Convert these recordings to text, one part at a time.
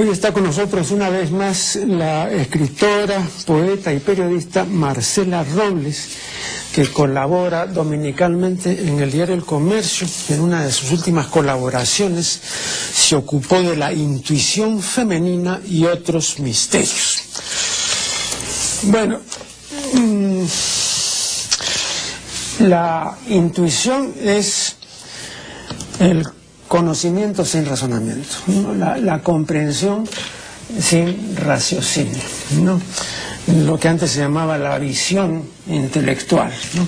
Hoy está con nosotros una vez más la escritora, poeta y periodista Marcela Robles, que colabora dominicalmente en el diario El Comercio. En una de sus últimas colaboraciones se ocupó de la intuición femenina y otros misterios. Bueno, la intuición es el conocimiento sin razonamiento, ¿no? La comprensión sin raciocinio, ¿no? Lo que antes se llamaba la visión intelectual, ¿no?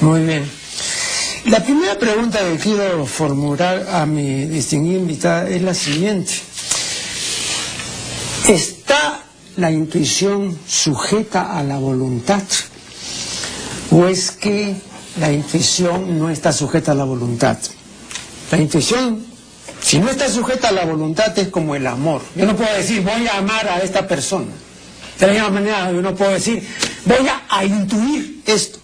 Muy bien. La primera pregunta que quiero formular a mi distinguida invitada es la siguiente. ¿Está la intuición sujeta a la voluntad? ¿O es que la intuición no está sujeta a la voluntad? La intuición, si no está sujeta a la voluntad, es como el amor. Yo no puedo decir, voy a amar a esta persona. De la misma manera, yo no puedo decir, voy a intuir esto.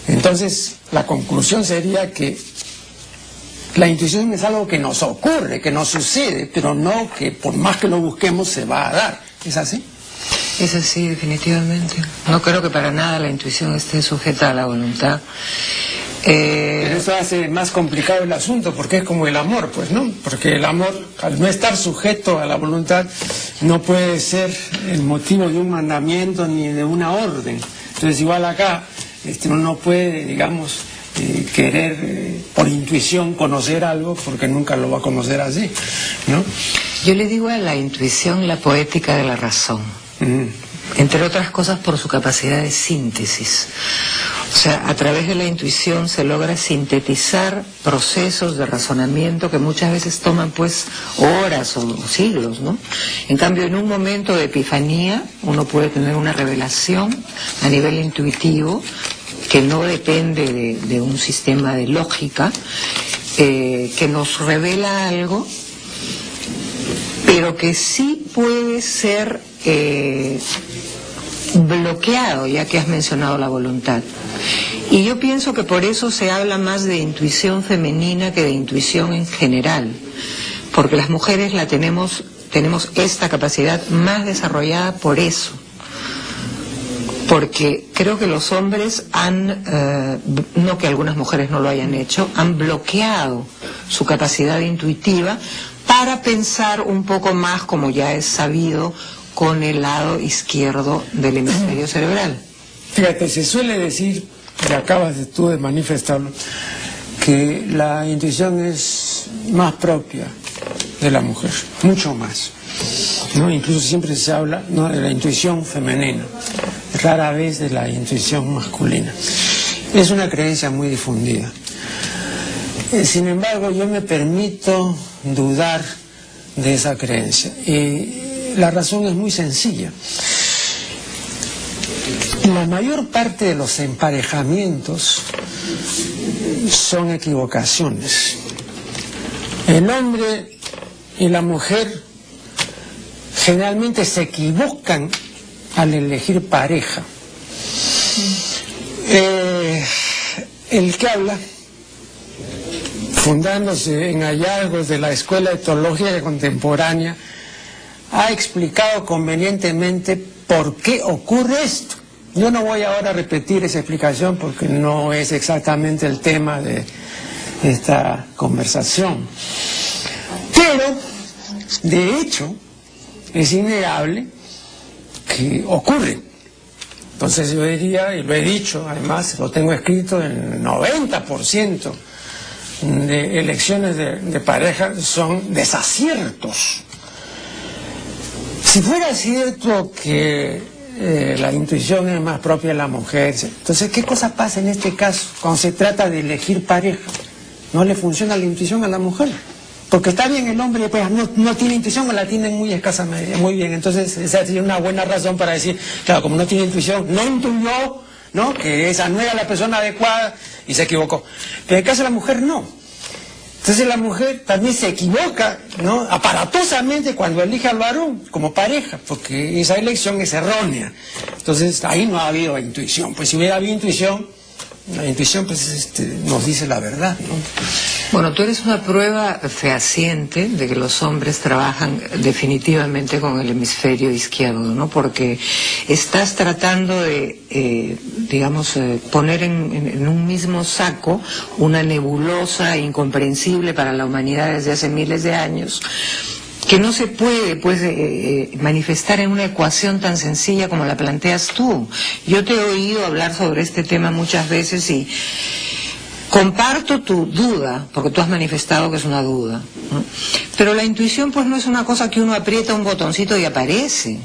Entonces, la conclusión sería que la intuición es algo que nos ocurre, que nos sucede, pero no que por más que lo busquemos se va a dar. ¿Es así? Es así, definitivamente. No creo que para nada la intuición esté sujeta a la voluntad. Pero eso hace más complicado el asunto, porque es como el amor, pues, ¿no? Porque el amor, al no estar sujeto a la voluntad, no puede ser el motivo de un mandamiento ni de una orden. Entonces, igual acá, uno no puede, digamos, querer por intuición conocer algo, porque nunca lo va a conocer así, ¿no? Yo le digo a la intuición la poética de la razón. Entre otras cosas por su capacidad de síntesis. O sea, a través de la intuición se logra sintetizar procesos de razonamiento que muchas veces toman pues horas o siglos, ¿no? En cambio, en un momento de epifanía uno puede tener una revelación a nivel intuitivo que no depende de un sistema de lógica, que nos revela algo, pero que sí puede ser bloqueado, ya que has mencionado la voluntad. Y yo pienso que por eso se habla más de intuición femenina que de intuición en general, porque las mujeres tenemos esta capacidad más desarrollada por eso. Porque creo que los hombres no que algunas mujeres no lo hayan hecho, han bloqueado su capacidad intuitiva para pensar un poco más, como ya es sabido, con el lado izquierdo del hemisferio cerebral. Fíjate, se suele decir, y acabas tú de manifestarlo, que la intuición es más propia de la mujer, mucho más, ¿no? Incluso siempre se habla, ¿no?, de la intuición femenina, rara vez de la intuición masculina. Es una creencia muy difundida. Sin embargo, yo me permito dudar de esa creencia. Y la razón es muy sencilla. La mayor parte de los emparejamientos son equivocaciones. El hombre y la mujer generalmente se equivocan al elegir pareja. El que habla, fundándose en hallazgos de la Escuela de Teología Contemporánea, ha explicado convenientemente por qué ocurre esto. Yo no voy ahora a repetir esa explicación porque no es exactamente el tema de esta conversación. Pero, de hecho, es innegable que ocurre. Entonces yo diría, y lo he dicho, además lo tengo escrito, el 90% de elecciones de pareja son desaciertos. Si fuera cierto que la intuición es más propia de la mujer, entonces, ¿qué cosa pasa en este caso cuando se trata de elegir pareja? ¿No le funciona la intuición a la mujer? Porque está bien, el hombre pues no tiene intuición o la tiene muy escasamente, muy bien. Entonces esa sería una buena razón para decir, claro, como no tiene intuición, no intuyó, ¿no?, que esa no era la persona adecuada y se equivocó. Pero en el caso de la mujer no. Entonces la mujer también se equivoca, ¿no?, aparatosamente cuando elige al varón como pareja, porque esa elección es errónea. Entonces ahí no ha habido intuición. Pues si hubiera habido intuición, la intuición pues nos dice la verdad, ¿no? Bueno, tú eres una prueba fehaciente de que los hombres trabajan definitivamente con el hemisferio izquierdo, ¿no? Porque estás tratando de, poner en un mismo saco una nebulosa incomprensible para la humanidad desde hace miles de años, que no se puede, pues, manifestar en una ecuación tan sencilla como la planteas tú. Yo te he oído hablar sobre este tema muchas veces y comparto tu duda, porque tú has manifestado que es una duda, ¿no? Pero la intuición, pues, no es una cosa que uno aprieta un botoncito y aparece.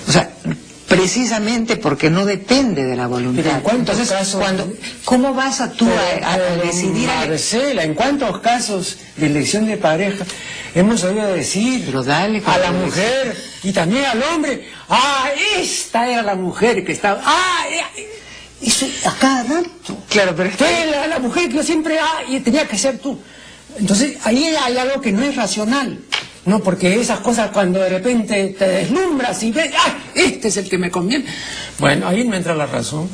O sea, precisamente porque no depende de la voluntad. Pero ¿en cuántos casos? ¿Cómo vas a tú a decidir? Marcela, ¿en cuántos casos de elección de pareja hemos oído decir Pero dale, a la mujer y también al hombre, esta era la mujer que estaba, eso a cada rato? Claro, pero es que la mujer que yo siempre, y tenía que ser tú. Entonces, ahí hay algo que no es racional. No, porque esas cosas cuando de repente te deslumbras y ves, este es el que me conviene. Bueno, ahí me entra la razón,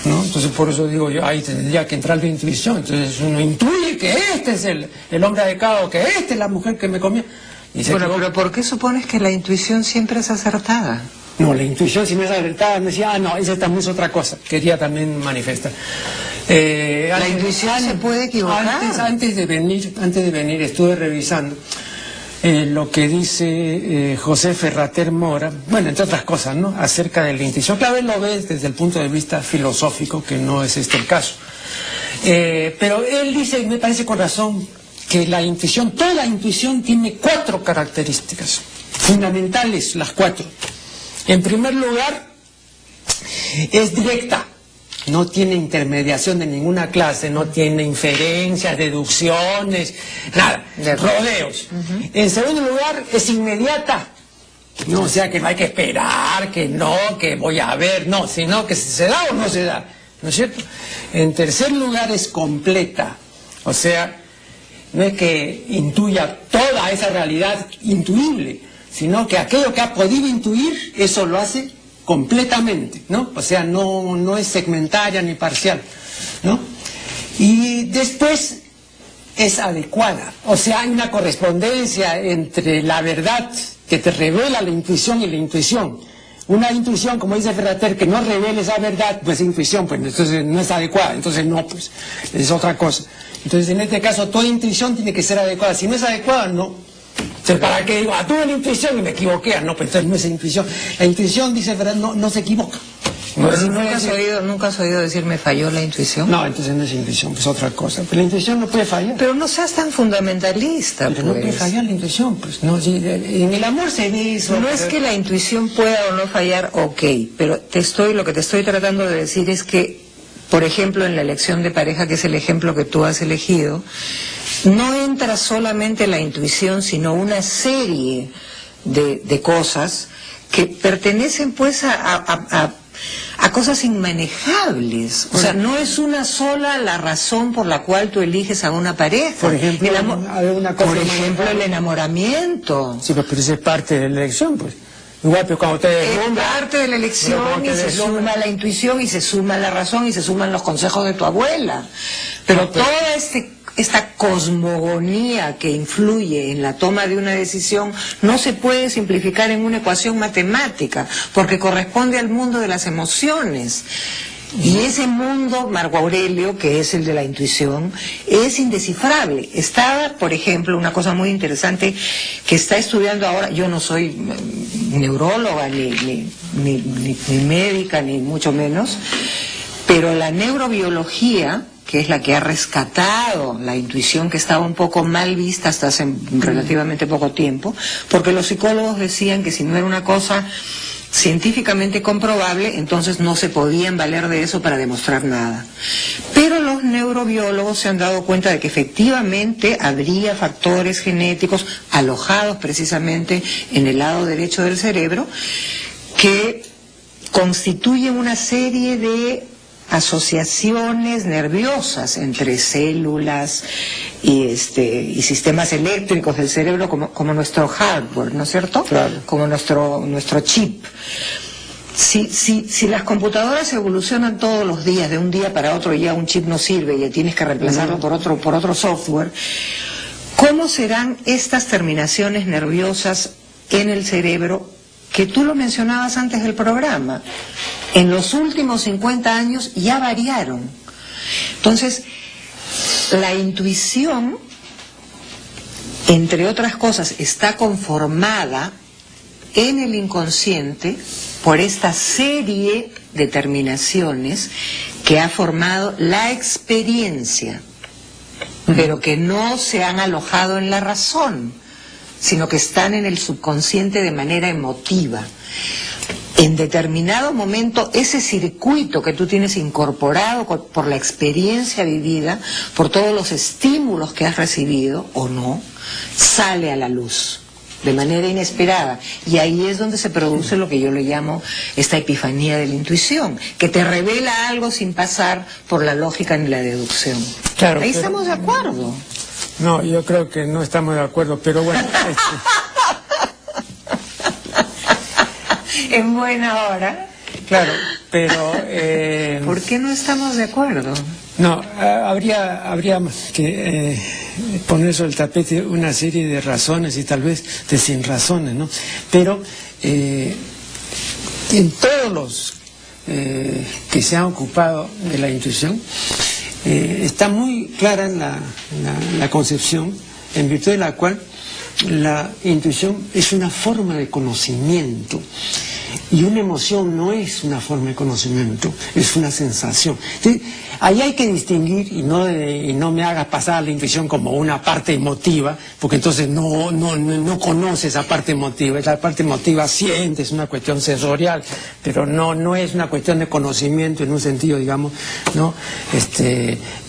¿no? Entonces por eso digo yo, ahí tendría que entrar la intuición. Entonces uno intuye que este es el hombre adecuado, que esta es la mujer que me conviene. Y bueno, pero ¿por qué supones que la intuición siempre es acertada? No, la intuición si no es acertada me decía, no, esa también es otra cosa. Quería también manifestar. La intuición se puede equivocar. Antes de venir estuve revisando lo que dice José Ferrater Mora, bueno, entre otras cosas, ¿no?, acerca de la intuición. Claro, él lo ve desde el punto de vista filosófico, que no es este el caso. Pero él dice, y me parece con razón, que la intuición, toda intuición tiene 4 características fundamentales, las 4. En primer lugar, es directa. No tiene intermediación de ninguna clase, no tiene inferencias, deducciones, nada, rodeos. En segundo lugar, es inmediata. No, o sea que no hay que esperar, que no, que voy a ver, no, sino que se da o no se da, ¿no es cierto? En tercer lugar, es completa. O sea, no es que intuya toda esa realidad intuible, sino que aquello que ha podido intuir, eso lo hace completamente, ¿no? O sea, no es segmentaria ni parcial, ¿no? Y después es adecuada, o sea, hay una correspondencia entre la verdad que te revela la intuición y la intuición. Una intuición, como dice Ferrater, que no revela esa verdad, pues intuición, pues entonces no es adecuada, entonces no, pues es otra cosa. Entonces, en este caso, toda intuición tiene que ser adecuada. Si no es adecuada, no. Entonces, ¿para qué digo? Tuve la intuición y me equivoqué. No, pues entonces no es intuición. La intuición, dice Ferrater, no se equivoca. ¿Nunca has oído decir me falló la intuición? No, entonces no es intuición, es otra cosa. Pero la intuición no puede fallar. Pero no seas tan fundamentalista, pero no puede fallar la intuición, pues. No, sí, en el amor se ve eso. No es que la intuición pueda o no fallar, ok, pero lo que te estoy tratando de decir es que, por ejemplo, en la elección de pareja, que es el ejemplo que tú has elegido, no entra solamente la intuición, sino una serie de cosas que pertenecen, pues, a cosas inmanejables. O sea, no es una sola la razón por la cual tú eliges a una pareja. Por ejemplo, el enamoramiento. Sí, pero eso es parte de la elección, pues. Igual, pero cuando te es parte de la elección, y se suma la intuición, y se suma la razón, y se suman los consejos de tu abuela. Pero toda esta cosmogonía que influye en la toma de una decisión no se puede simplificar en una ecuación matemática, porque corresponde al mundo de las emociones. Y ese mundo, Marco Aurelio, que es el de la intuición, es indescifrable. Está, por ejemplo, una cosa muy interesante que está estudiando ahora, yo no soy neuróloga, ni médica, ni mucho menos, pero la neurobiología, que es la que ha rescatado la intuición que estaba un poco mal vista hasta hace relativamente poco tiempo, porque los psicólogos decían que si no era una cosa científicamente comprobable, entonces no se podían valer de eso para demostrar nada. Pero los neurobiólogos se han dado cuenta de que efectivamente habría factores genéticos alojados precisamente en el lado derecho del cerebro que constituyen una serie de asociaciones nerviosas entre células y sistemas eléctricos del cerebro como nuestro hardware, ¿no es cierto? Claro. Como nuestro chip. Si las computadoras evolucionan todos los días, de un día para otro ya un chip no sirve y ya tienes que reemplazarlo por otro software, ¿cómo serán estas terminaciones nerviosas en el cerebro que tú lo mencionabas antes del programa? En los últimos 50 años ya variaron. Entonces, la intuición, entre otras cosas, está conformada en el inconsciente por esta serie de terminaciones que ha formado la experiencia, pero que no se han alojado en la razón, sino que están en el subconsciente de manera emotiva. En determinado momento, ese circuito que tú tienes incorporado por la experiencia vivida, por todos los estímulos que has recibido, o no, sale a la luz de manera inesperada, y ahí es donde se produce lo que yo le llamo esta epifanía de la intuición, que te revela algo sin pasar por la lógica ni la deducción. Claro, ahí estamos de acuerdo. No, yo creo que no estamos de acuerdo, pero bueno. En buena hora. Claro, pero... ¿Por qué no estamos de acuerdo? No, habría que poner sobre el tapete una serie de razones y tal vez de sin razones, ¿no? Pero en todos los que se han ocupado de la intuición, está muy clara la concepción en virtud de la cual la intuición es una forma de conocimiento. Y una emoción no es una forma de conocimiento, es una sensación. Entonces, ahí hay que distinguir y no me hagas pasar la intuición como una parte emotiva, porque entonces no conoces esa parte emotiva. Esa parte emotiva siente, es una cuestión sensorial, pero no es una cuestión de conocimiento en un sentido, digamos, no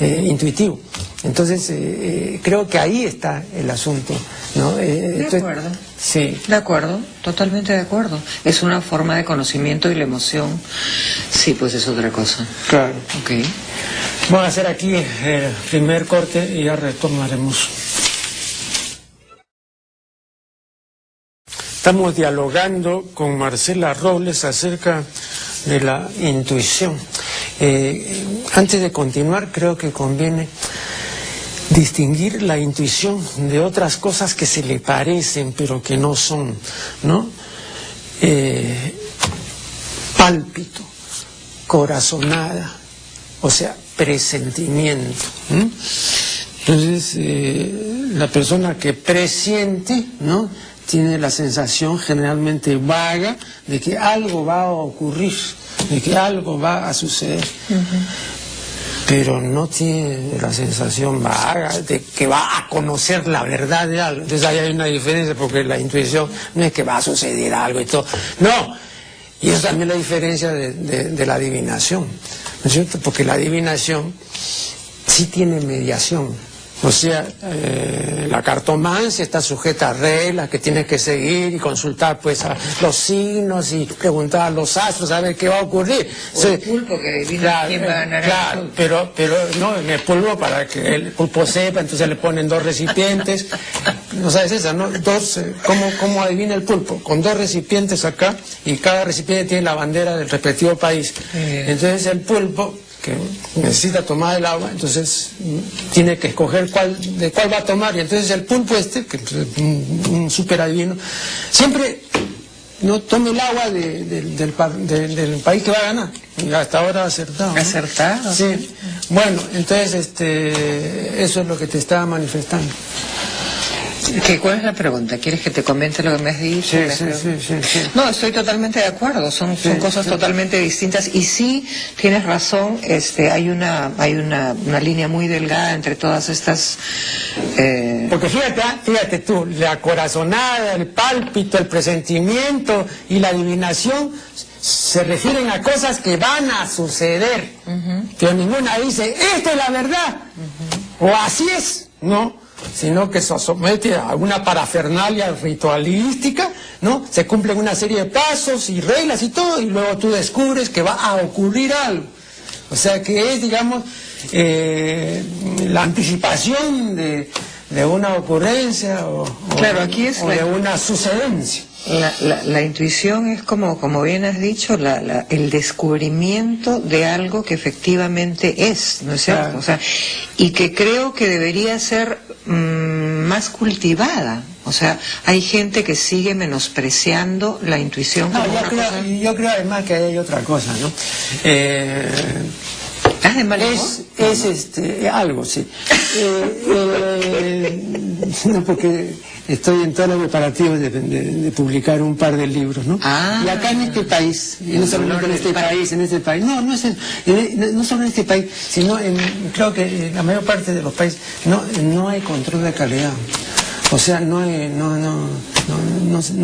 intuitivo. Entonces, creo que ahí está el asunto, ¿no? De acuerdo. Sí. De acuerdo, totalmente de acuerdo. Es una forma de conocimiento y la emoción, sí, pues es otra cosa. Claro. Ok. Vamos a hacer aquí el primer corte y ya retornaremos. Estamos dialogando con Marcela Robles acerca de la intuición. Antes de continuar, creo que conviene distinguir la intuición de otras cosas que se le parecen pero que no son, ¿no? Pálpito, corazonada, o sea, presentimiento. Entonces, la persona que presiente, ¿no?, tiene la sensación generalmente vaga de que algo va a ocurrir, de que algo va a suceder. Pero no tiene la sensación vaga de que va a conocer la verdad de algo. Entonces ahí hay una diferencia, porque la intuición no es que va a suceder algo y todo. No, y eso también es la diferencia de la adivinación, ¿no es cierto? Porque la adivinación sí tiene mediación. O sea, la cartomancia está sujeta a reglas que tienes que seguir y consultar pues a los signos y preguntar a los astros a ver qué va a ocurrir. O el pulpo que adivina quién va a ganar. Claro, pero no, en el pulpo, para que el pulpo sepa, entonces le ponen 2 recipientes. No sabes esa, ¿no? ¿Cómo adivina el pulpo? Con 2 recipientes acá, y cada recipiente tiene la bandera del respectivo país. Entonces el pulpo, que necesita tomar el agua, entonces tiene que escoger de cuál va a tomar, y entonces el pulpo que es un súper adivino, siempre no tome el agua del país que va a ganar. Y hasta ahora ha acertado, ¿no? ¿Acertado? Sí. Bueno, entonces eso es lo que te estaba manifestando. ¿Cuál es la pregunta? ¿Quieres que te comente lo que me has dicho? Sí. No, estoy totalmente de acuerdo, son cosas totalmente distintas, y sí, tienes razón, hay una línea muy delgada entre todas estas... Porque fíjate tú, la corazonada, el pálpito, el presentimiento y la adivinación se refieren a cosas que van a suceder, pero ninguna dice, esta es la verdad, o así es, ¿no? Sino que se somete a una parafernalia ritualística, ¿no? Se cumplen una serie de pasos y reglas y todo, y luego tú descubres que va a ocurrir algo. O sea que es, digamos, la anticipación de de una ocurrencia claro, aquí es de una sucedencia. La intuición es como bien has dicho, el descubrimiento de algo que efectivamente es, ¿no es cierto? Claro. O sea, y que creo que debería ser más cultivada. O sea, hay gente que sigue menospreciando la intuición como una cosa... Yo creo además que hay otra cosa, ¿no? ¿Estás de mal humor? Es algo, sí. No, porque estoy en todos los preparativos de publicar un par de libros, ¿no? Y acá en este país, y no solamente en este país, no solo en este país, sino creo que en la mayor parte de los países no hay control de calidad. O sea, no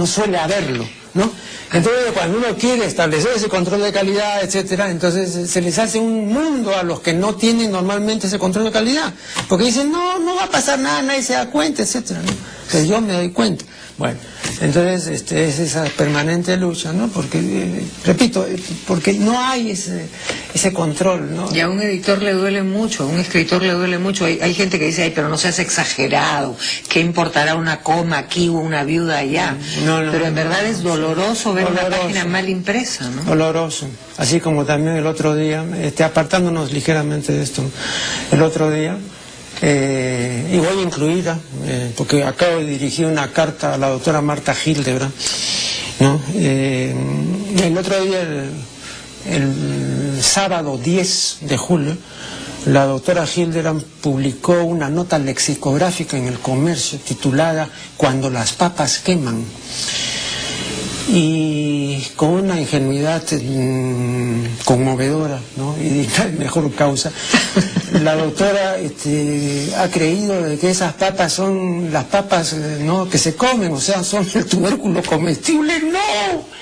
suele haberlo, ¿no? Entonces, cuando uno quiere establecer ese control de calidad, etcétera, entonces se les hace un mundo a los que no tienen normalmente ese control de calidad. Porque dicen, no va a pasar nada, nadie se da cuenta, etcétera, ¿no? Pero yo me doy cuenta. Bueno, entonces es esa permanente lucha, ¿no? Porque, repito, porque no hay ese control, ¿no? Y a un editor le duele mucho, a un escritor le duele mucho. Hay gente que dice, ay, pero no seas exagerado, ¿qué importará una coma aquí o una viuda allá? Pero en verdad es doloroso ver una página mal impresa, ¿no? Doloroso. Así como también el otro día, apartándonos ligeramente de esto, el otro día, y voy incluida, porque acabo de dirigir una carta a la doctora Marta Hildebrand, ¿no? El otro día, el sábado 10 de julio, la doctora Hildebrand publicó una nota lexicográfica en El Comercio titulada "Cuando las papas queman". Y con una ingenuidad conmovedora, ¿no? Y de mejor causa, la doctora ha creído de que esas papas son las papas, ¿no?, que se comen, o sea, son el tubérculo comestible. ¡No!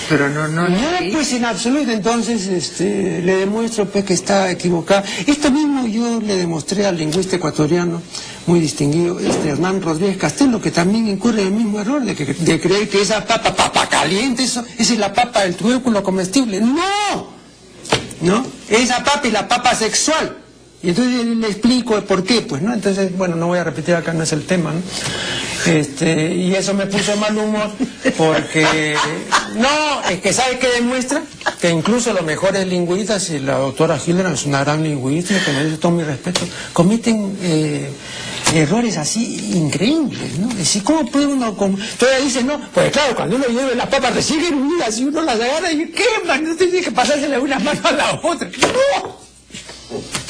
Pero no, pues en absoluto. Entonces le demuestro pues que está equivocada. Esto mismo yo le demostré al lingüista ecuatoriano muy distinguido, Hernán Rodríguez Castelo, que también incurre en el mismo error de creer que esa papa caliente, esa es la papa del tubérculo comestible. No, esa papa es la papa sexual. Y entonces le explico por qué, pues, ¿no? Entonces, bueno, no voy a repetir acá, no es el tema, ¿no? Y eso me puso mal humor, porque, es que ¿sabe qué demuestra? Que incluso los mejores lingüistas, y la doctora Hildebrand es una gran lingüista, que merece todo mi respeto, cometen errores así increíbles, ¿no? Es decir, ¿cómo puede uno...? Todavía dice, no, pues claro, cuando uno lleva las papas recién hervidas y uno las agarra y queman, no tiene que pasársele una mano a la otra. ¡No!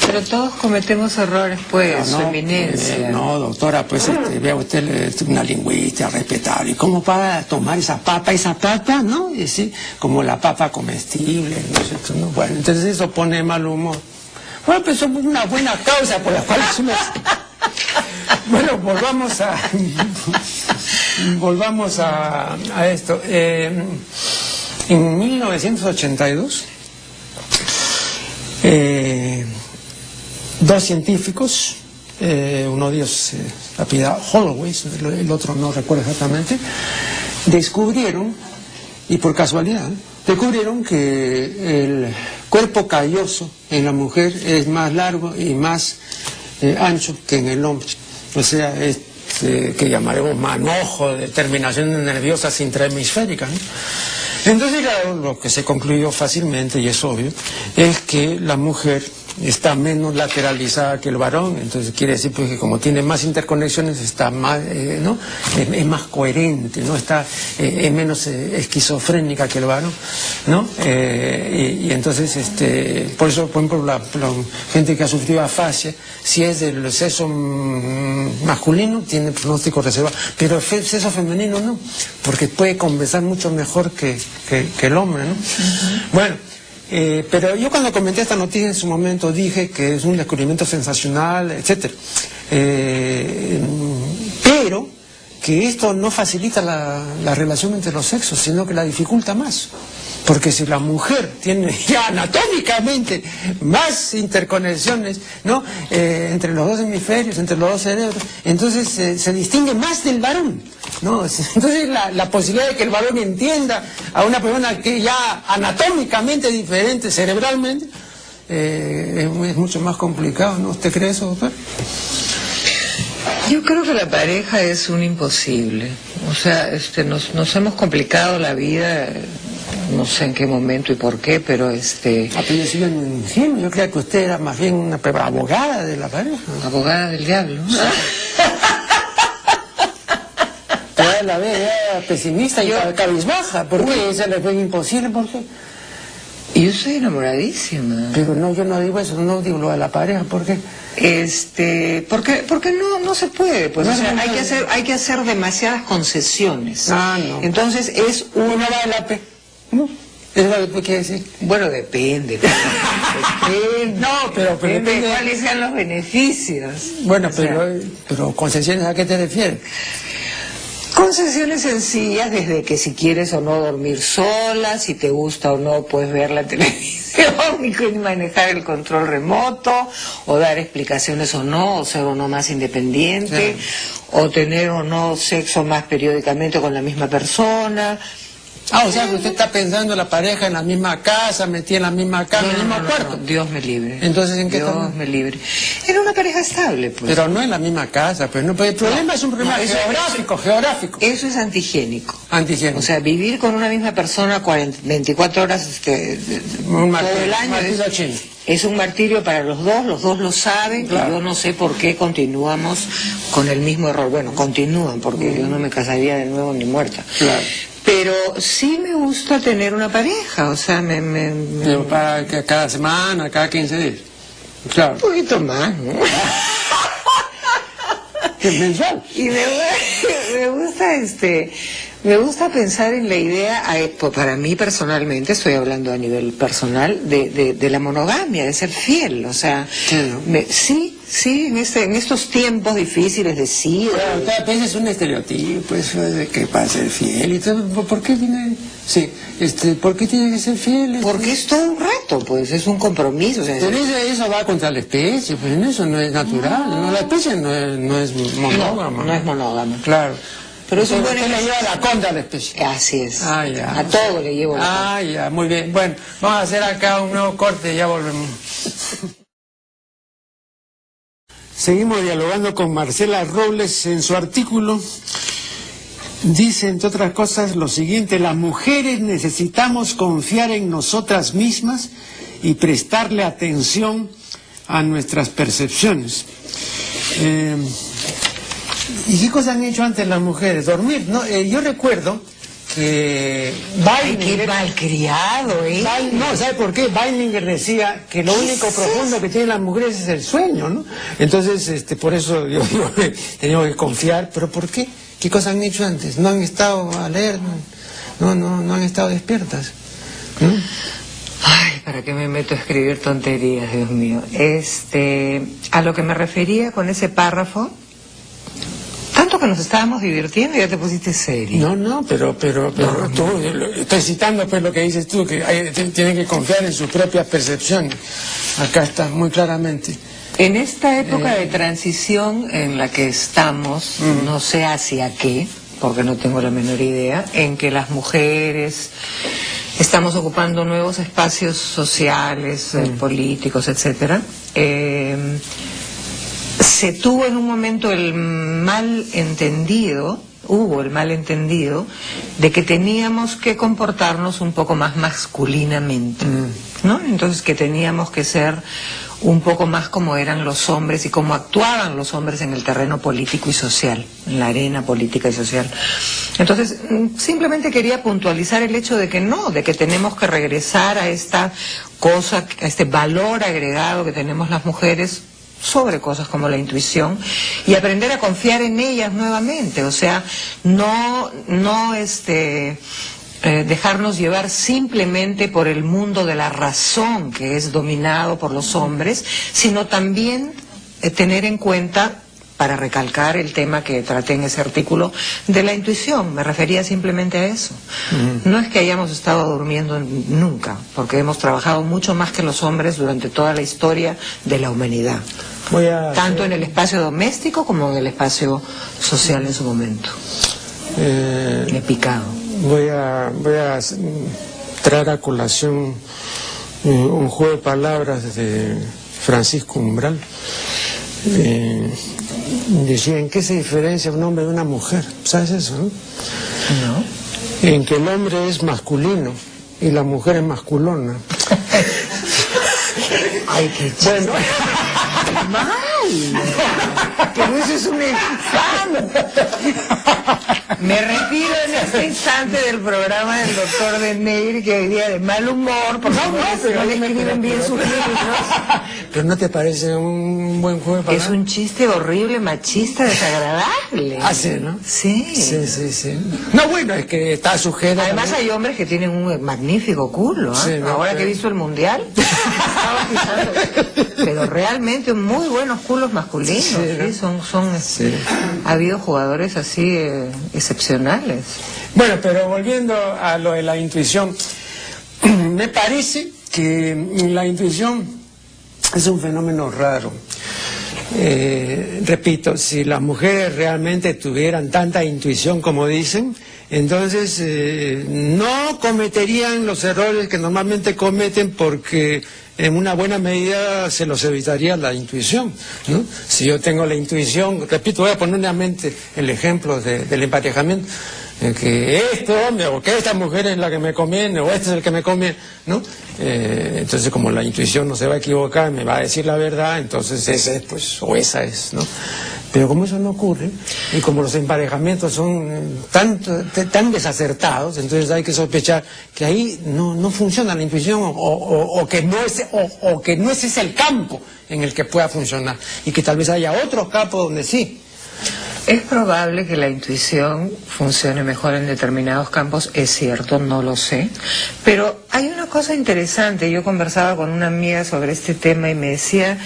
Pero todos cometemos errores, pues, su eminencia. No, doctora, pues vea usted, es una lingüista respetable. ¿Y cómo va a tomar esa papa, ¿no? Es decir, como la papa comestible, ¿no es cierto? ¿No? Bueno, entonces eso pone mal humor. Bueno, pues es una buena causa por la cual Bueno, volvamos a esto. En 1982... dos científicos, uno de ellos apellidado Holloway, el otro no recuerdo exactamente, descubrieron, y por casualidad, que el cuerpo calloso en la mujer es más largo y más ancho que en el hombre. O sea, que llamaremos manojo de terminaciones nerviosas intrahemisféricas, ¿no? Entonces, claro, lo que se concluyó fácilmente, y es obvio, es que la mujer está menos lateralizada que el varón. Entonces quiere decir pues que como tiene más interconexiones está más, ¿no? Es más coherente, ¿no? Es menos esquizofrénica que el varón, ¿no? Y entonces por eso, por ejemplo, la gente que ha sufrido afasia, si es del sexo masculino tiene pronóstico reservado, pero el sexo femenino no, porque puede conversar mucho mejor que el hombre, ¿no? Bueno, pero yo cuando comenté esta noticia en su momento dije que es un descubrimiento sensacional, etcétera, pero que esto no facilita la relación entre los sexos, sino que la dificulta más. Porque si la mujer tiene ya anatómicamente más interconexiones, ¿no? Entre los dos hemisferios, entre los dos cerebros, entonces se distingue más del varón, ¿no? Entonces la posibilidad de que el varón entienda a una persona que ya anatómicamente diferente cerebralmente es mucho más complicado, ¿no? ¿Usted cree eso, doctor? Yo creo que la pareja es un imposible. O sea, nos hemos complicado la vida, no sé en qué momento y por qué, pero Ah, pero yo soy un ingenuo, yo creía que usted era más bien una abogada de la pareja. abogada del diablo. Toda la vez era pesimista y cabizbaja. ¿Por qué? Eso le fue imposible, ¿por qué? Y yo soy enamoradísima. Pero no, yo no digo eso, no digo lo de la pareja, ¿por qué? Porque no se puede, pues, No, o sea, no, hay que hacer demasiadas concesiones. Ah, no. Entonces es Uno vale la pena. ¿No? ¿Es lo que quiere decir? Bueno, depende. Depende. No, pero Depende de depende. cuáles sean los beneficios. Bueno, O sea, pero concesiones, ¿a qué te refieres? concesiones sencillas, desde que si quieres o no dormir sola, si te gusta o no puedes ver la televisión y manejar el control remoto, o dar explicaciones o no, o ser o no más independiente, o tener o no sexo más periódicamente con la misma persona. Ah, o sea que usted está pensando la pareja en la misma casa, metida en la misma cama, en el mismo cuarto. Dios me libre. Entonces, ¿en qué Dios estamos? me libre. Era una pareja estable, pues. Pero no en la misma casa, pues no. Pero el problema es un problema geográfico. Eso es antihigiénico. Antihigiénico. O sea, vivir con una misma persona 24 horas Un todo el año martillo chino. es un martirio para los dos lo saben, Claro. y yo no sé por qué continuamos con el mismo error. Bueno, continúan, porque yo no me casaría de nuevo ni muerta. Claro. Pero sí me gusta tener una pareja, o sea, Pero para que cada semana, cada 15 días. Claro. un poquito más, ¿no? Que es mensual. Y me gusta pensar en la idea, para mí personalmente, estoy hablando a nivel personal, de la monogamia, de ser fiel, o sea, Sí, ¿no? sí, en estos tiempos difíciles de SIDA. Claro, cada vez es un estereotipo, eso de que para ser fiel. Y todo, ¿por qué tiene? Sí, ¿por qué tiene que ser fiel? Porque es todo un reto, pues, es un compromiso. O sea, Pero eso va contra la especie, pues en eso no es natural. No, la especie no es monógama. no es monógama. Claro. Pero es un buen Usted le lleva la contra a la especie. Así es. Ah, ya. A todo le llevo la Ah, ya, muy bien. Bueno, vamos a hacer acá un nuevo corte y ya volvemos. Seguimos dialogando con Marcela Robles en su artículo. Dice, entre otras cosas, lo siguiente: las mujeres necesitamos confiar en nosotras mismas y prestarle atención a nuestras percepciones. ¿Y qué cosas han hecho antes las mujeres? Dormir, ¿no? Yo recuerdo que Qué malcriado, ¿eh? no, ¿sabe por qué? Weininger decía que lo único profundo que tienen las mujeres es el sueño, ¿no? Entonces, por eso yo digo, tenemos que confiar. ¿Pero por qué? ¿Qué cosas han hecho antes? ¿No han estado a leer? No han estado despiertas. ¿No? Ay, ¿para qué me meto a escribir tonterías, Dios mío? A lo que me refería con ese párrafo, tanto que nos estábamos divirtiendo, ya te pusiste serio. No, pero tú, estoy citando pues lo que dices tú, que tienen que confiar en sus propias percepciones. Acá está, muy claramente. En esta época de transición en la que estamos, no sé hacia qué, porque no tengo la menor idea, en que las mujeres estamos ocupando nuevos espacios sociales, políticos, etcétera, se tuvo en un momento hubo el malentendido de que teníamos que comportarnos un poco más masculinamente, ¿no? Entonces que teníamos que ser un poco más como eran los hombres y cómo actuaban los hombres en el terreno político y social, en la arena política y social. Entonces, simplemente quería puntualizar el hecho de que no, de que tenemos que regresar a esta cosa, a este valor agregado que tenemos las mujeres sobre cosas como la intuición, y aprender a confiar en ellas nuevamente, o sea, no dejarnos llevar simplemente por el mundo de la razón que es dominado por los hombres, sino también tener en cuenta, para recalcar el tema que traté en ese artículo, de la intuición. Me refería simplemente a eso. No es que hayamos estado durmiendo nunca, porque hemos trabajado mucho más que los hombres durante toda la historia de la humanidad, tanto en el espacio doméstico como en el espacio social en su momento. Me he picado. Voy a traer a colación un juego de palabras de Francisco Umbral. decía, ¿en qué se diferencia un hombre de una mujer? ¿Sabes eso, no? No. En que el hombre es masculino y la mujer es masculona. Ay, qué chiste. Bueno, Mal. Pero eso es un escándalo. Me retiro en este instante del programa del doctor De Neyri, que hoy día de mal humor, porque no le escriben bien sus libros. ¿pero no te parece un buen juego para Es un chiste horrible, machista, desagradable. Ah, sí, ¿no? Sí. Sí. No, bueno, es que está sujeto. Además también. hay hombres que tienen un magnífico culo, ¿eh? Sí, no, ahora que he visto el mundial, estaba fijando. Pero realmente muy buenos culos masculinos, Sí, ¿no? ¿sí? Son Sí. ha habido jugadores así excepcionales. Bueno, pero volviendo a lo de la intuición, me parece que la intuición es un fenómeno raro. Repito, si las mujeres realmente tuvieran tanta intuición como dicen, entonces no cometerían los errores que normalmente cometen, porque en una buena medida se los evitaría la intuición, ¿no? Si yo tengo la intuición, repito, voy a poner nuevamente el ejemplo del emparejamiento, que este hombre o que esta mujer es la que me conviene o este es el que me conviene, ¿no? Entonces, como la intuición no se va a equivocar, me va a decir la verdad, entonces ese es, pues, o esa es, ¿no? Pero como eso no ocurre, y como los emparejamientos son tan desacertados, entonces hay que sospechar que ahí no funciona la intuición, o que no ese es el campo en el que pueda funcionar, y que tal vez haya otros campos donde sí. Es probable que la intuición funcione mejor en determinados campos, es cierto, no lo sé, pero hay una cosa interesante. Yo conversaba con una amiga sobre este tema y me decía,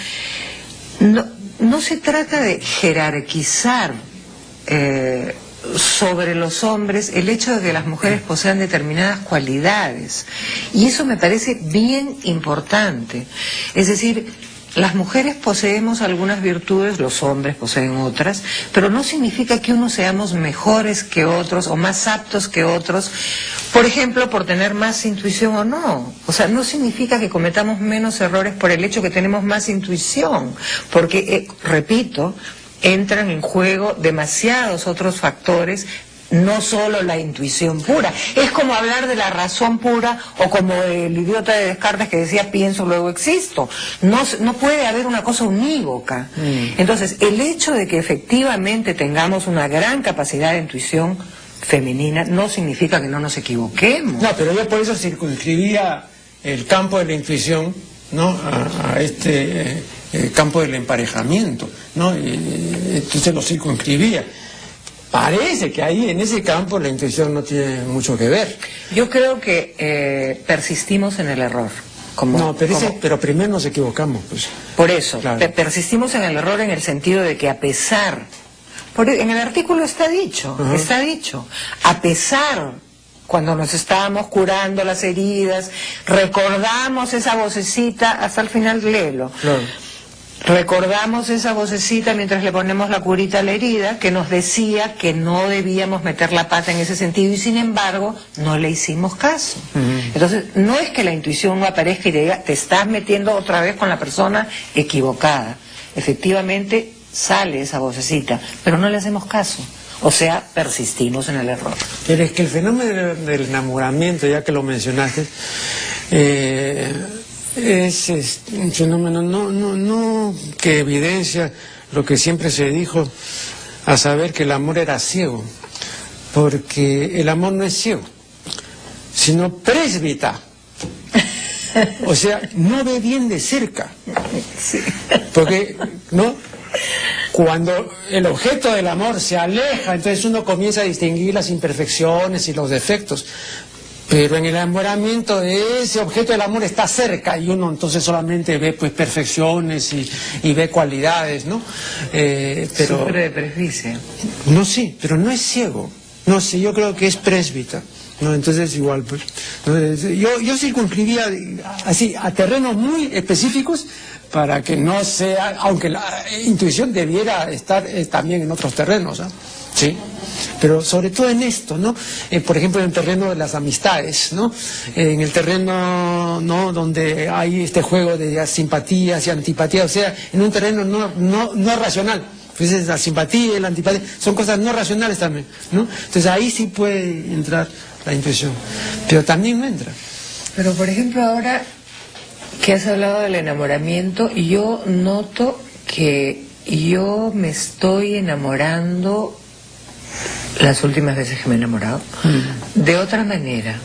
no se trata de jerarquizar sobre los hombres el hecho de que las mujeres posean determinadas cualidades, y eso me parece bien importante. Es decir, las mujeres poseemos algunas virtudes, los hombres poseen otras, pero no significa que unos seamos mejores que otros o más aptos que otros, por ejemplo, por tener más intuición o no. O sea, no significa que cometamos menos errores por el hecho que tenemos más intuición, porque, repito, entran en juego demasiados otros factores, no solo la intuición pura. Es como hablar de la razón pura, o como el idiota de Descartes que decía pienso luego existo. No puede haber una cosa unívoca. Entonces, el hecho de que efectivamente tengamos una gran capacidad de intuición femenina no significa que no nos equivoquemos. No, pero yo por eso circunscribía el campo de la intuición, ¿no?, a este campo del emparejamiento, ¿no? Entonces lo circunscribía. Parece que ahí, en ese campo, la intuición no tiene mucho que ver. Yo creo que persistimos en el error. Pero primero nos equivocamos, pues. Por eso, claro. Persistimos en el error en el sentido de que a pesar, en el artículo está dicho, a pesar, cuando nos estábamos curando las heridas, recordamos esa vocecita, hasta el final léelo. Claro. Recordamos esa vocecita mientras le ponemos la curita a la herida, que nos decía que no debíamos meter la pata en ese sentido, y sin embargo no le hicimos caso. Entonces, no es que la intuición no aparezca y te diga, te estás metiendo otra vez con la persona equivocada. Efectivamente sale esa vocecita, pero no le hacemos caso. O sea, persistimos en el error. Pero es que el fenómeno del enamoramiento, ya que lo mencionaste, es un fenómeno no que evidencia lo que siempre se dijo, a saber que el amor era ciego, porque el amor no es ciego, sino présbita. O sea, no ve bien de cerca. Sí. Porque, ¿no?, cuando el objeto del amor se aleja, entonces uno comienza a distinguir las imperfecciones y los defectos. Pero en el enamoramiento, ese objeto del amor está cerca, y uno entonces solamente ve, pues, perfecciones y ve cualidades, ¿no? Pero sufre de presbicia. no, sí, pero no es ciego. No sé, yo creo que es présbita, ¿no? Entonces igual, pues, yo circunscribía así a terrenos muy específicos, para que no sea, aunque la intuición debiera estar también en otros terrenos, ¿no? Sí, pero sobre todo en esto, ¿no? Por ejemplo, en el terreno de las amistades, ¿no? En el terreno, ¿no?, donde hay este juego de simpatías y antipatías, o sea, en un terreno no racional, Pues la simpatía y la antipatía son cosas no racionales también, ¿no? Entonces ahí sí puede entrar la intuición, pero también no entra. Pero por ejemplo ahora que has hablado del enamoramiento, yo noto que yo me estoy enamorando las últimas veces que me he enamorado de otra manera.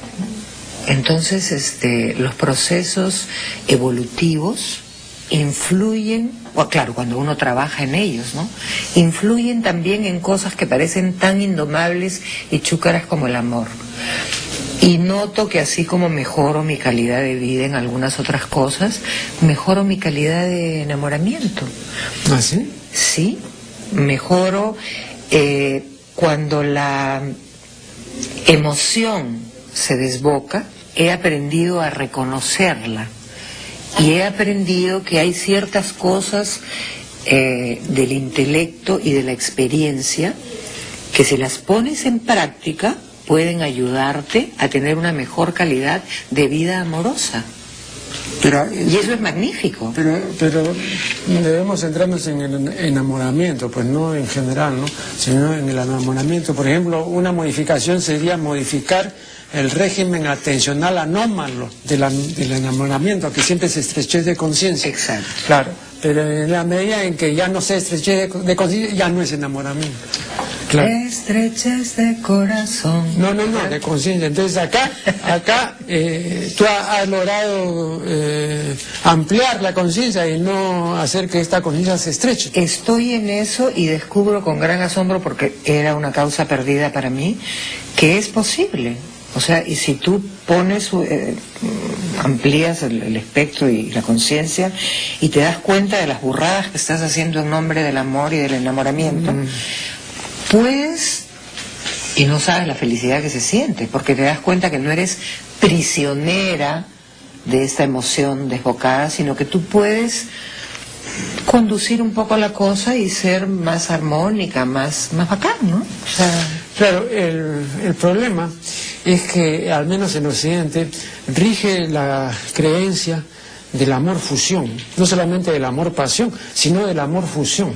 Entonces los procesos evolutivos influyen, o claro, cuando uno trabaja en ellos, ¿no? Influyen también en cosas que parecen tan indomables y chúcaras como el amor. Y noto que así como mejoro mi calidad de vida en algunas otras cosas, mejoro mi calidad de enamoramiento. ¿Ah, sí? Sí, mejoro cuando la emoción se desboca, he aprendido a reconocerla y he aprendido que hay ciertas cosas del intelecto y de la experiencia que si las pones en práctica pueden ayudarte a tener una mejor calidad de vida amorosa. Y eso es magnífico. Pero debemos centrarnos en el enamoramiento, pues no en general, ¿no? Sino en el enamoramiento. Por ejemplo, una modificación sería modificar el régimen atencional anómalo del enamoramiento, que siempre es estrechez de conciencia. Exacto. Claro, pero en la medida en que ya no se estrechez de conciencia, ya no es enamoramiento. Claro. Estrechez de corazón. No, de conciencia. Entonces acá tú has logrado ampliar la conciencia y no hacer que esta conciencia se estreche. Estoy en eso y descubro con gran asombro, porque era una causa perdida para mí, que es posible. O sea, y si tú pones, amplías el espectro y la conciencia y te das cuenta de las burradas que estás haciendo en nombre del amor y del enamoramiento, pues, y no sabes la felicidad que se siente, porque te das cuenta que no eres prisionera de esta emoción desbocada, sino que tú puedes conducir un poco la cosa y ser más armónica, más bacán, ¿no? O sea, claro, el problema es que, al menos en Occidente, rige la creencia del amor fusión, no solamente del amor pasión, sino del amor fusión.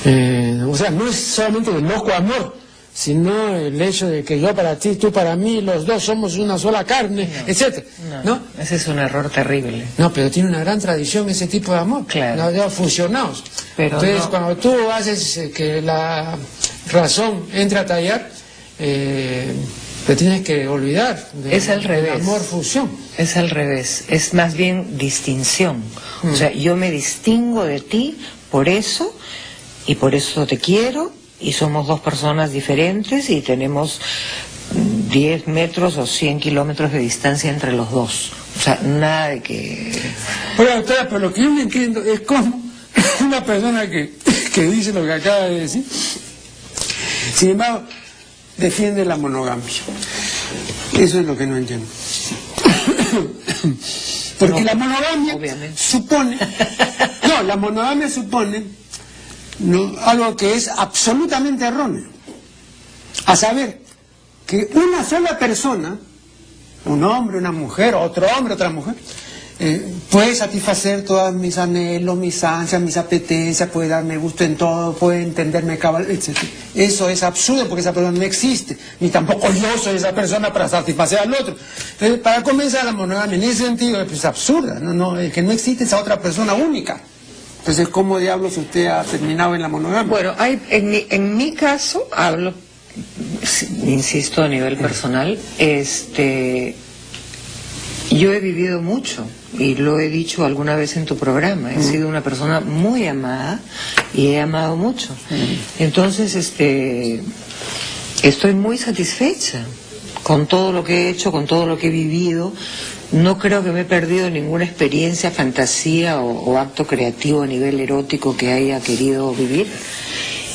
O sea, no es solamente el loco amor, sino el hecho de que yo para ti, tú para mí, los dos somos una sola carne, etc. ¿No? Ese es un error terrible. No, pero tiene una gran tradición ese tipo de amor, claro. ¿no? Fusionados. Pero entonces, no. Cuando tú haces que la razón entre a tallar, te tienes que olvidar es al revés. Del amor fusión. Es al revés, es más bien distinción. O sea, yo me distingo de ti por eso, y por eso te quiero, y somos dos personas diferentes y tenemos 10 metros o 100 kilómetros de distancia entre los dos. O sea, nada de que... Oiga, doctora, pero lo que yo no entiendo es cómo una persona que dice lo que acaba de decir, sin embargo, defiende la monogamia. Eso es lo que no entiendo. Porque la monogamia supone... No, la monogamia supone... No, algo que es absolutamente erróneo, a saber, que una sola persona, un hombre, una mujer, otro hombre, otra mujer, puede satisfacer todos mis anhelos, mis ansias, mis apetencias, puede darme gusto en todo, puede entenderme cabal, etc. Eso es absurdo, porque esa persona no existe, ni tampoco yo soy esa persona para satisfacer al otro. Entonces, para comenzar la monogamia en ese sentido es absurda, que no existe esa otra persona única. Entonces, ¿cómo diablos usted ha terminado en la monogamia? Bueno, en mi caso, hablo, insisto, a nivel personal, yo he vivido mucho, y lo he dicho alguna vez en tu programa, he sido una persona muy amada, y he amado mucho. Entonces, estoy muy satisfecha con todo lo que he hecho, con todo lo que he vivido. No creo que me he perdido ninguna experiencia, fantasía o acto creativo a nivel erótico que haya querido vivir.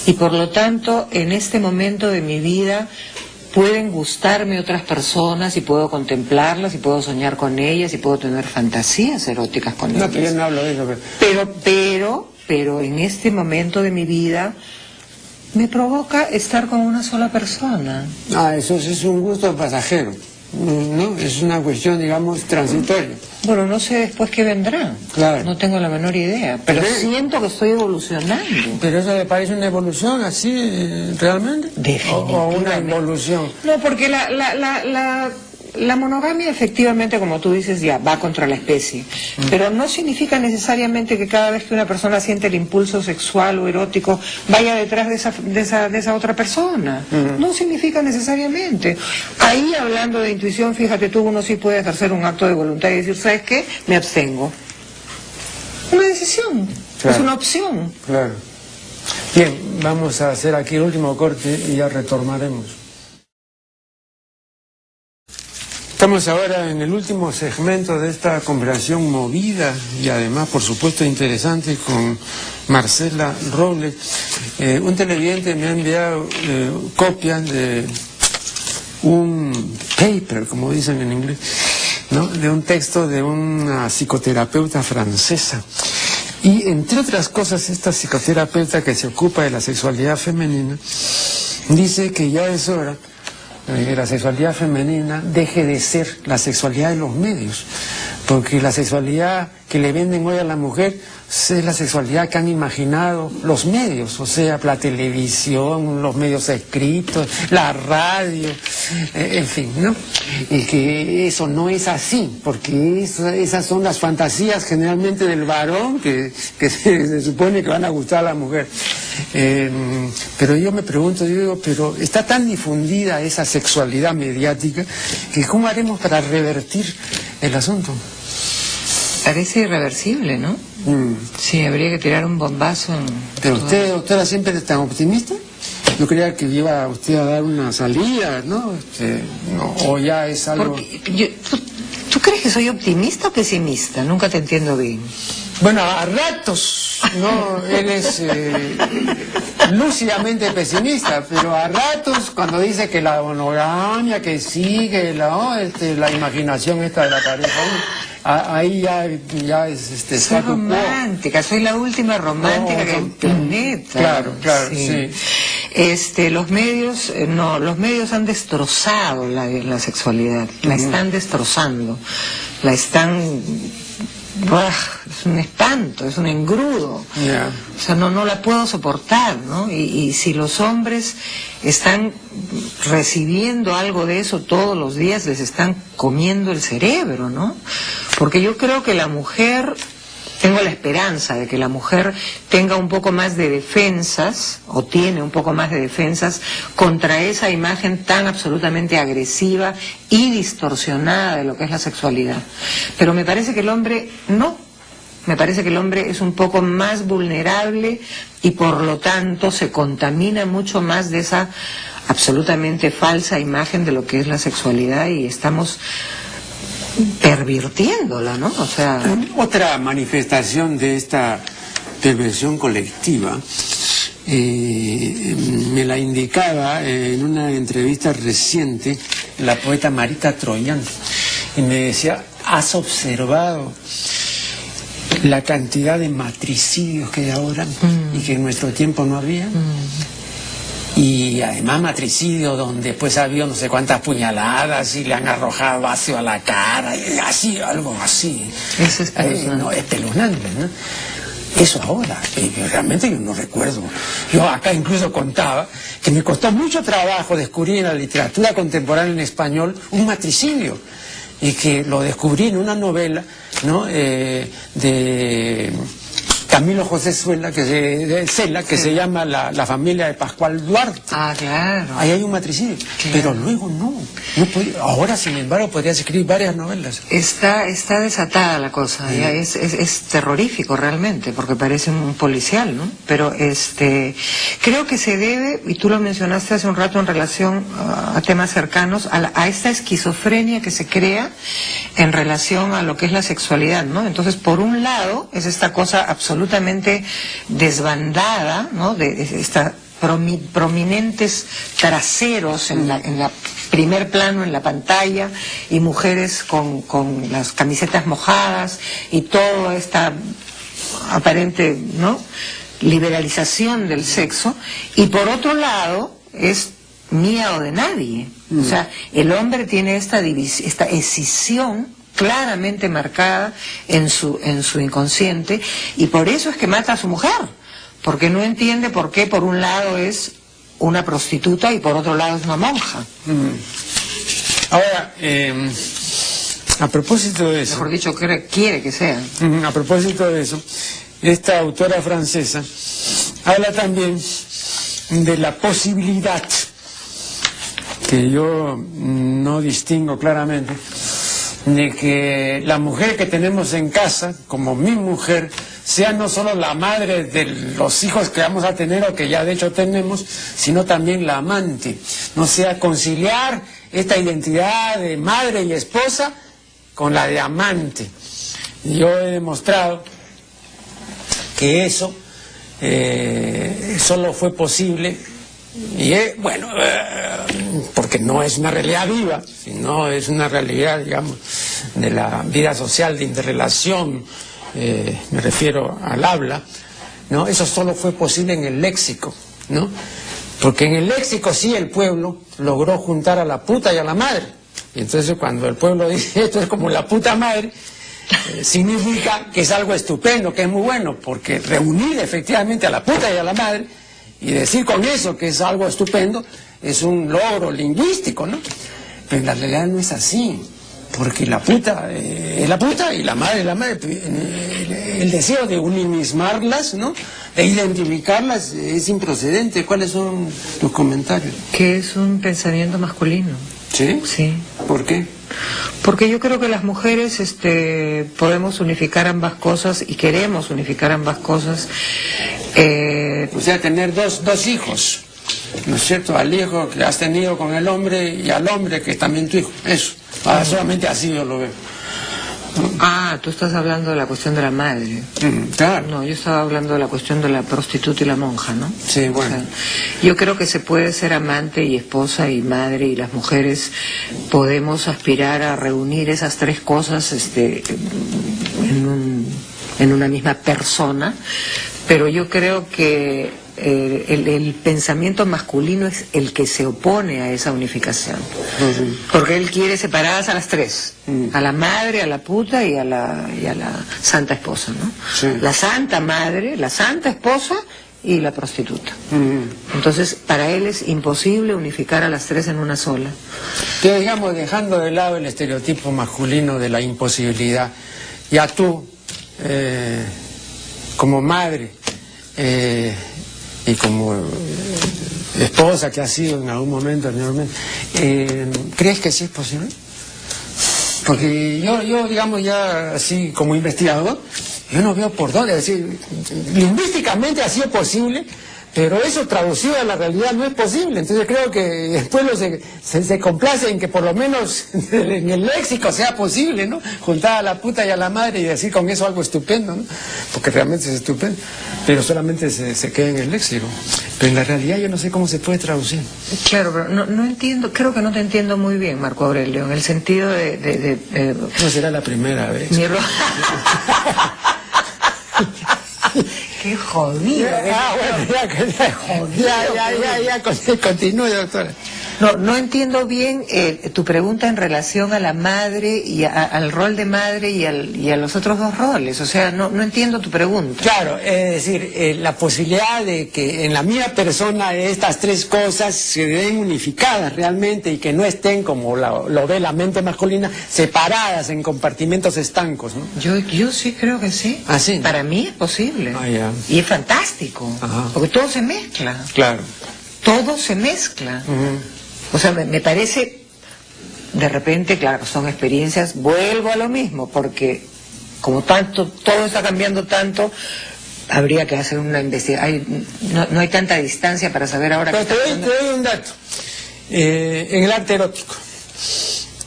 Y por lo tanto, en este momento de mi vida pueden gustarme otras personas y puedo contemplarlas y puedo soñar con ellas y puedo tener fantasías eróticas con ellas. No, pero yo no hablo de eso. Pero en este momento de mi vida me provoca estar con una sola persona. Eso es un gusto pasajero. ¿no? Es una cuestión, digamos, transitoria. Bueno, no sé después qué vendrá. Claro. No tengo la menor idea, pero siento que estoy evolucionando. ¿Pero eso le parece una evolución así, realmente? Definitivamente. ¿O una involución? No, porque la monogamia efectivamente, como tú dices, ya va contra la especie, pero no significa necesariamente que cada vez que una persona siente el impulso sexual o erótico vaya detrás de esa otra persona. No significa necesariamente. Ahí, hablando de intuición, fíjate tú, uno sí puede ejercer un acto de voluntad y decir, ¿sabes qué? Me abstengo. Una decisión, claro. Es una opción. Claro. Bien, vamos a hacer aquí el último corte y ya retomaremos. Estamos ahora en el último segmento de esta conversación movida y además, por supuesto, interesante con Marcela Robles. Un televidente me ha enviado copias de un paper, como dicen en inglés, ¿no? De un texto de una psicoterapeuta francesa. Y entre otras cosas, esta psicoterapeuta que se ocupa de la sexualidad femenina dice que ya es hora que la sexualidad femenina deje de ser la sexualidad de los medios, porque la sexualidad que le venden hoy a la mujer es la sexualidad que han imaginado los medios, o sea, la televisión, los medios escritos, la radio, en fin, ¿no? Y que eso no es así, porque esas son las fantasías generalmente del varón que se supone que van a gustar a la mujer. Pero yo me pregunto, yo digo, pero está tan difundida esa sexualidad mediática que ¿cómo haremos para revertir el asunto? Parece irreversible, ¿no? Sí, habría que tirar un bombazo. Pero usted, doctora, siempre es tan optimista. Yo creía que iba usted a dar una salida, ¿no? No, o ya es algo... ¿Tú crees que soy optimista o pesimista? Nunca te entiendo bien. Bueno, a ratos, ¿no? Él es lúcidamente pesimista, pero a ratos cuando dice que la monogamia, que sigue, la imaginación esta de la pareja, ahí ya es soy romántica, soy la última romántica del planeta. Claro, sí. Los medios han destrozado la sexualidad, la están destrozando, la están... es un espanto, es un engrudo. Yeah. O sea, no la puedo soportar, ¿no? Y si los hombres están recibiendo algo de eso todos los días, les están comiendo el cerebro, ¿no? Porque yo creo que la mujer, tengo la esperanza de que la mujer tenga un poco más de defensas, o tiene un poco más de defensas, contra esa imagen tan absolutamente agresiva y distorsionada de lo que es la sexualidad. Pero me parece que el hombre no. Me parece que el hombre es un poco más vulnerable y por lo tanto se contamina mucho más de esa absolutamente falsa imagen de lo que es la sexualidad y estamos pervirtiéndola, ¿no? O sea... Otra manifestación de esta perversión colectiva me la indicaba en una entrevista reciente la poeta Marita Troyan y me decía, ¿has observado la cantidad de matricidios que hay ahora y que en nuestro tiempo no había? Y además matricidio donde pues ha habido no sé cuántas puñaladas y le han arrojado ácido a la cara y así, algo así. Eso es espeluznante. No, espeluznante, ¿no? Eso ahora, realmente yo no recuerdo. Yo acá incluso contaba que me costó mucho trabajo descubrir en la literatura contemporánea en español un matricidio y que lo descubrí en una novela, ¿no? De Camilo José Cela, que se llama la familia de Pascual Duarte. Ah, claro. Ahí hay un matricidio, claro. Pero luego no podía, ahora sin embargo podrías escribir varias novelas. Está desatada la cosa, ya es terrorífico realmente, porque parece un policial, ¿no? Pero creo que se debe, y tú lo mencionaste hace un rato en relación a temas cercanos, a esta esquizofrenia que se crea en relación a lo que es la sexualidad, ¿no? Entonces, por un lado, es esta cosa absolutamente desbandada, ¿no? De estas prominentes traseros en la primer plano en la pantalla y mujeres con las camisetas mojadas y toda esta aparente, ¿no? Liberalización del sexo, y por otro lado es mía o de nadie. O sea, el hombre tiene esta escisión claramente marcada en su inconsciente, y por eso es que mata a su mujer, porque no entiende por qué por un lado es una prostituta y por otro lado es una monja. Ahora, a propósito de eso... Mejor dicho, quiere que sea. A propósito de eso, esta autora francesa habla también de la posibilidad, que yo no distingo claramente, de que la mujer que tenemos en casa, como mi mujer, sea no solo la madre de los hijos que vamos a tener o que ya de hecho tenemos, sino también la amante. No sea conciliar esta identidad de madre y esposa con la de amante. Yo he demostrado que eso solo fue posible, y porque no es una realidad viva, sino es una realidad, digamos, de la vida social, de interrelación, me refiero al habla, ¿no? Eso solo fue posible en el léxico, ¿no? Porque en el léxico sí el pueblo logró juntar a la puta y a la madre. Y entonces cuando el pueblo dice esto es como la puta madre, significa que es algo estupendo, que es muy bueno, porque reunir efectivamente a la puta y a la madre y decir con eso que es algo estupendo es un logro lingüístico, ¿no? Pero en la realidad no es así, porque la puta es la puta y la madre es la madre. El deseo de unimismarlas, ¿no?, de identificarlas, es improcedente. ¿Cuáles son tus comentarios? Que es un pensamiento masculino. ¿Sí? Sí. ¿Por qué? Porque yo creo que las mujeres podemos unificar ambas cosas y queremos unificar ambas cosas. O sea, tener dos hijos, ¿no es cierto? Al hijo que has tenido con el hombre y al hombre que es también tu hijo. Eso. Solamente así yo lo veo. Ah, tú estás hablando de la cuestión de la madre. Claro. No, yo estaba hablando de la cuestión de la prostituta y la monja, ¿no? Sí, bueno. O sea, yo creo que se puede ser amante y esposa y madre, y las mujeres podemos aspirar a reunir esas tres cosas en una misma persona, pero yo creo que el pensamiento masculino es el que se opone a esa unificación, porque él quiere separadas a las tres, a la madre, a la puta y a la santa esposa, ¿no? Sí. La santa madre, la santa esposa y la prostituta. Entonces, para él es imposible unificar a las tres en una sola. Que, digamos, dejando de lado el estereotipo masculino de la imposibilidad, ya tú, como madre, y como esposa que has sido en algún momento anteriormente, ¿crees que sí es posible? Porque yo digamos, ya así como investigador, yo no veo por dónde. Es decir, lingüísticamente ha sido posible, pero eso traducido a la realidad no es posible. Entonces creo que el pueblo se complace en que por lo menos en el léxico sea posible, ¿no? Juntar a la puta y a la madre y decir con eso algo estupendo, ¿no? Porque realmente es estupendo, pero solamente se queda en el léxico. Pero en la realidad yo no sé cómo se puede traducir. Claro, pero no entiendo, creo que no te entiendo muy bien, Marco Aurelio, en el sentido de No será la primera vez. Qué jodido. Continúe, doctora. No entiendo bien tu pregunta en relación a la madre y al rol de madre y a los otros dos roles. O sea, no entiendo tu pregunta. Claro, es decir, la posibilidad de que en la misma persona estas tres cosas se den unificadas realmente y que no estén, como lo ve la mente masculina, separadas en compartimentos estancos, ¿no? Yo sí creo que sí. ¿Ah, sí? Para mí es posible. Ah, ya. Y es fantástico. Ajá. Porque todo se mezcla. Claro. Todo se mezcla. O sea, me parece, de repente, claro, son experiencias, vuelvo a lo mismo, porque como todo está cambiando tanto, habría que hacer una investigación. No hay tanta distancia para saber ahora. Pero te doy un dato. En el arte erótico,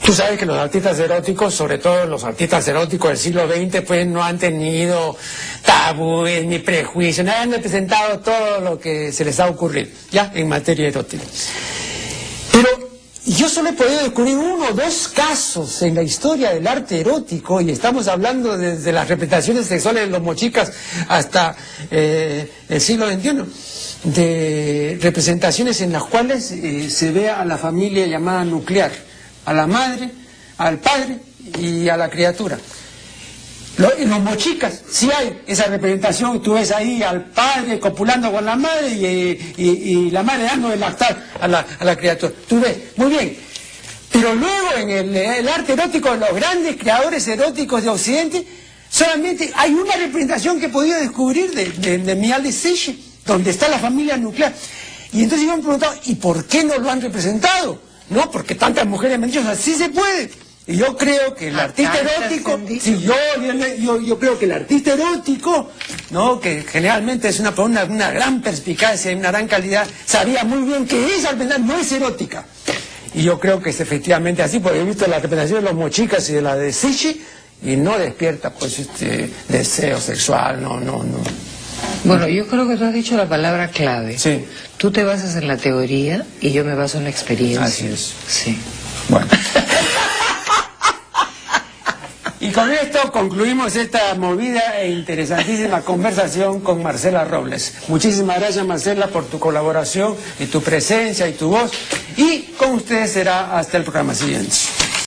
tú sabes que los artistas eróticos, sobre todo los artistas eróticos del siglo XX, pues no han tenido tabúes ni prejuicios, no han representado todo lo que se les ha ocurrido, ya, en materia erótica. Pero yo solo he podido descubrir 1 o 2 casos en la historia del arte erótico, y estamos hablando desde las representaciones sexuales de los mochicas hasta el siglo XXI, de representaciones en las cuales se ve a la familia llamada nuclear, a la madre, al padre y a la criatura. En los mochicas sí hay esa representación, tú ves ahí al padre copulando con la madre y la madre dando de lactar a la criatura. Tú ves, muy bien. Pero luego en el arte erótico de los grandes creadores eróticos de Occidente, solamente hay una representación que he podido descubrir de Mihaly Csikszentmihalyi, donde está la familia nuclear. Y entonces yo me he preguntado, ¿y por qué no lo han representado? No, porque tantas mujeres me han dicho, así se puede. Y yo creo que el artista erótico, sí, yo creo que el artista erótico, ¿no?, que generalmente es una gran perspicacia y una gran calidad, sabía muy bien que esa representación no es erótica. Y yo creo que es efectivamente así, porque he visto la representación de los mochicas y de la de Csikszentmihalyi y no despierta pues deseo sexual, no. Bueno, yo creo que tú has dicho la palabra clave. Sí. Tú te basas en la teoría y yo me baso en la experiencia. Así es. Sí. Bueno. Y con esto concluimos esta movida e interesantísima conversación con Marcela Robles. Muchísimas gracias, Marcela, por tu colaboración y tu presencia y tu voz. Y con ustedes será hasta el programa siguiente.